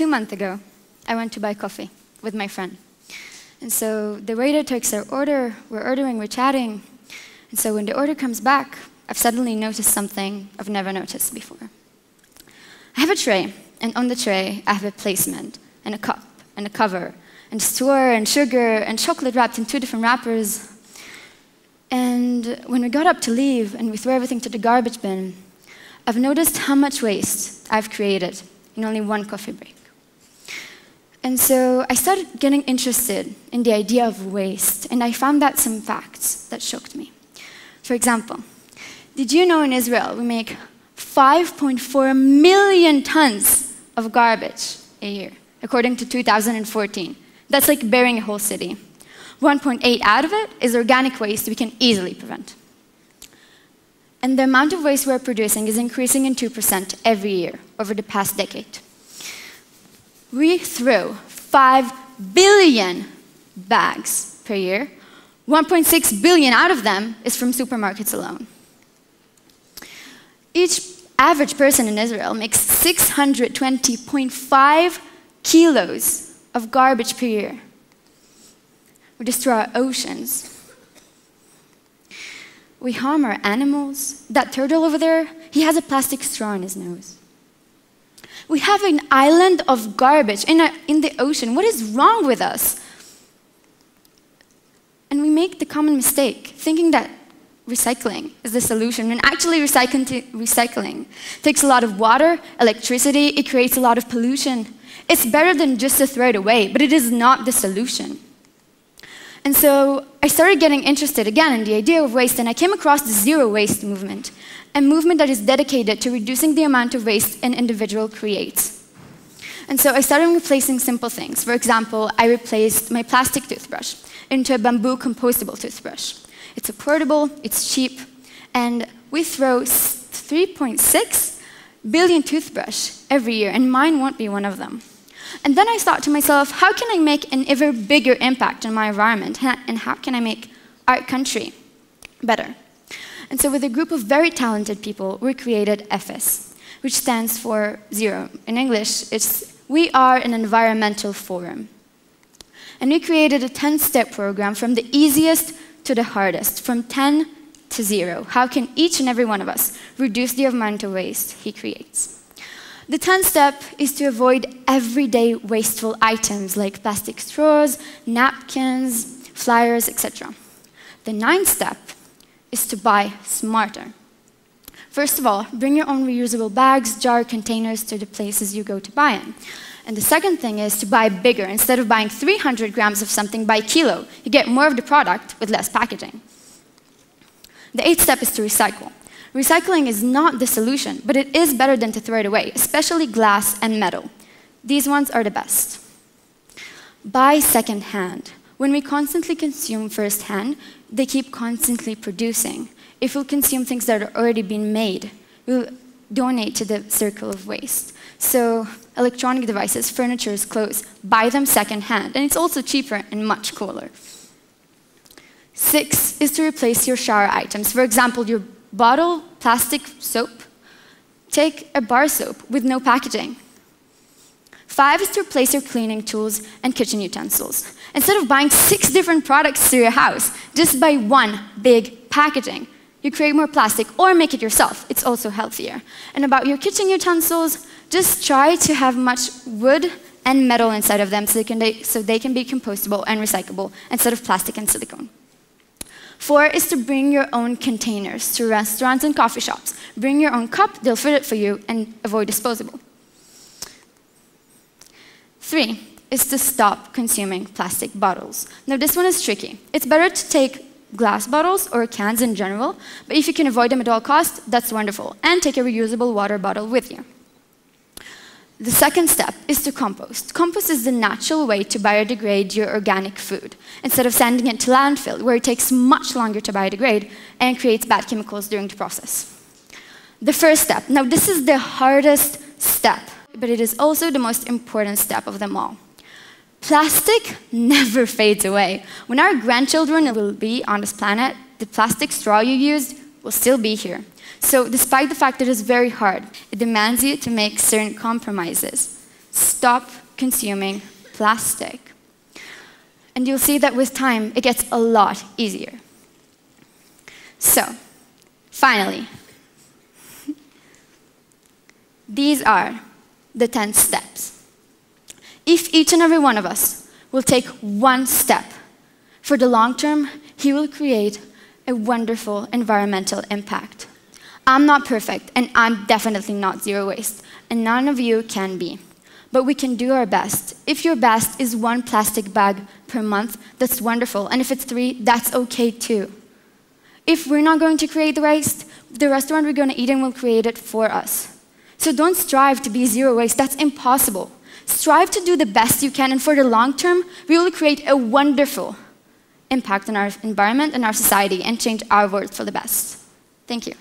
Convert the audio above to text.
months ago, I went to buy coffee with my friend. And so the waiter takes our order, we're ordering, we're chatting. And so when the order comes back, I've suddenly noticed something I've never noticed before. I have a tray, and on the tray, I have a placement, and a cup, and a cover, and store, and sugar, and chocolate wrapped in 2 different wrappers. And when we got up to leave, and we threw everything to the garbage bin, I've noticed how much waste I've created in only 1 coffee break. And so I started getting interested in the idea of waste, and I found out some facts that shocked me. For example, did you know in Israel we make 5.4 million tons of garbage a year, according to 2014? That's like burying a whole city. 1.8 out of it is organic waste we can easily prevent. And the amount of waste we're producing is increasing in 2% every year over the past decade. We throw 5 billion bags per year. 1.6 billion out of them is from supermarkets alone. Each average person in Israel makes 620.5 kilos of garbage per year. We destroy our oceans. We harm our animals. That turtle over there, he has a plastic straw in his nose. We have an island of garbage in the ocean. What is wrong with us? And we make the common mistake, thinking that recycling is the solution, when actually recycling takes a lot of water, electricity, it creates a lot of pollution. It's better than just to throw it away, but it is not the solution. And so I started getting interested again in the idea of waste, and I came across the zero waste movement, a movement that is dedicated to reducing the amount of waste an individual creates. And so I started replacing simple things. For example, I replaced my plastic toothbrush into a bamboo compostable toothbrush. It's affordable, it's cheap, and we throw 3.6 billion toothbrushes every year, and mine won't be one of them. And then I thought to myself, how can I make an ever bigger impact on my environment, and how can I make our country better? And so with a group of very talented people, we created EFES, which stands for zero. In English, it's We Are an Environmental Forum. And we created a 10-step program from the easiest to the hardest, from 10 to 0. How can each and every one of us reduce the amount of waste he creates? The 10th step is to avoid everyday wasteful items like plastic straws, napkins, flyers, etc. The 9th step is to buy smarter. First of all, bring your own reusable bags, jar, containers to the places you go to buy in. And the second thing is to buy bigger. Instead of buying 300 grams of something, buy a kilo. You get more of the product with less packaging. The 8th step is to recycle. Recycling is not the solution, but it is better than to throw it away, especially glass and metal. These ones are the best. Buy second-hand. When we constantly consume first-hand, they keep constantly producing. If we'll consume things that are already being made, we'll donate to the circle of waste. So electronic devices, furniture, clothes, buy them second-hand, and it's also cheaper and much cooler. 6 is to replace your shower items. For example, your bottle plastic soap, take a bar soap with no packaging. 5 is to replace your cleaning tools and kitchen utensils. Instead of buying 6 different products to your house, just buy 1 big packaging. You create more plastic, or make it yourself. It's also healthier. And about your kitchen utensils, just try to have much wood and metal inside of them so they can be compostable and recyclable instead of plastic and silicone. 4 is to bring your own containers to restaurants and coffee shops. Bring your own cup, they'll fit it for you, and avoid disposable. 3 is to stop consuming plastic bottles. Now this one is tricky. It's better to take glass bottles or cans in general, but if you can avoid them at all costs, that's wonderful. And take a reusable water bottle with you. The second step is to compost. Compost is the natural way to biodegrade your organic food, instead of sending it to landfill, where it takes much longer to biodegrade and creates bad chemicals during the process. The first step. Now, this is the hardest step, but it is also the most important step of them all. Plastic never fades away. When our grandchildren will be on this planet, the plastic straw you used will still be here. So despite the fact that it's very hard, it demands you to make certain compromises. Stop consuming plastic. And you'll see that with time, it gets a lot easier. So, finally, these are the 10 steps. If each and every one of us will take one step, for the long term, he will create a wonderful environmental impact. I'm not perfect, and I'm definitely not zero waste, and none of you can be. But we can do our best. If your best is 1 plastic bag per month, that's wonderful, and if it's 3, that's okay too. If we're not going to create the waste, the restaurant we're going to eat in will create it for us. So don't strive to be zero waste, that's impossible. Strive to do the best you can, and for the long term, we will create a wonderful impact on our environment and our society and change our world for the best. Thank you.